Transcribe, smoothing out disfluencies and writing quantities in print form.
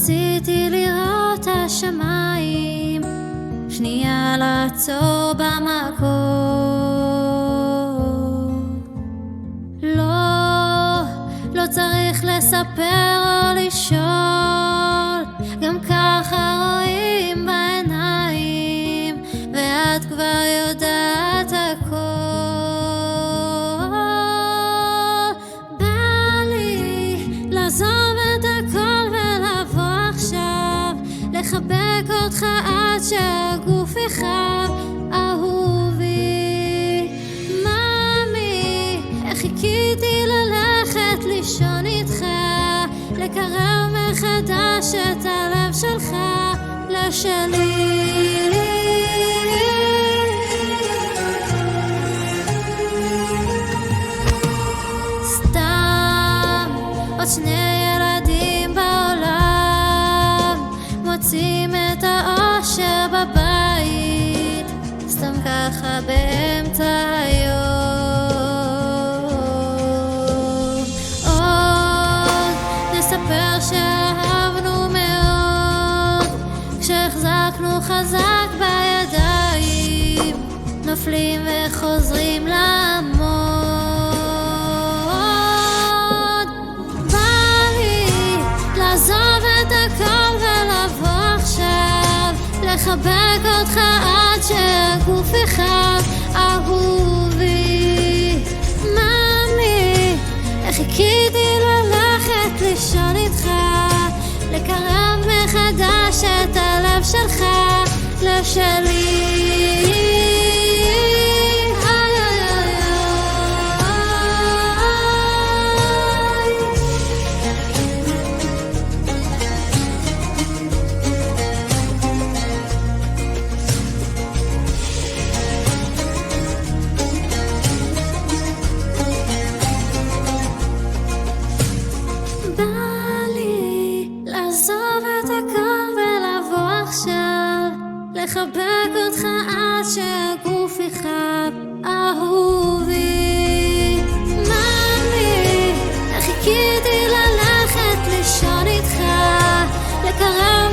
רציתי לראות השמיים, שנייה לעצור במקום. לא צריך לספר או לשאול, גם ככה רואים בעיניים, ואת כבר יודעת הכל. בא לי לעזוב את הכל ולבוא עכשיו, לחבק אותך עד שהגוף יחב. אהובי, מאמי, איך חיכיתי ללכת לישון איתך, לקרב מחדש את הלב שלך לשלי. סתם עוד שני ילדים בעולם, מוצאים את האושר בבית, סתם ככה באמצע היום. עוד נספר שאהבנו מאוד, כשהחזקנו חזק בידיים, נופלים וחוזרים לעמוד. בא לי לעזוב את הכל ולבוא עכשיו, לחבק אותך עד שהגוף יחב. אהובי, מאמי, איך חיכיתי ללכת לישון איתך, לקרב מחדש את הלב שלך לשלי. בא לי לעזוב את הכל ולבוא עכשיו, לחבק אותך עד שהגוף יחב. אהובי, מאמי, איך חיכיתי ללכת לישון איתך, לקרב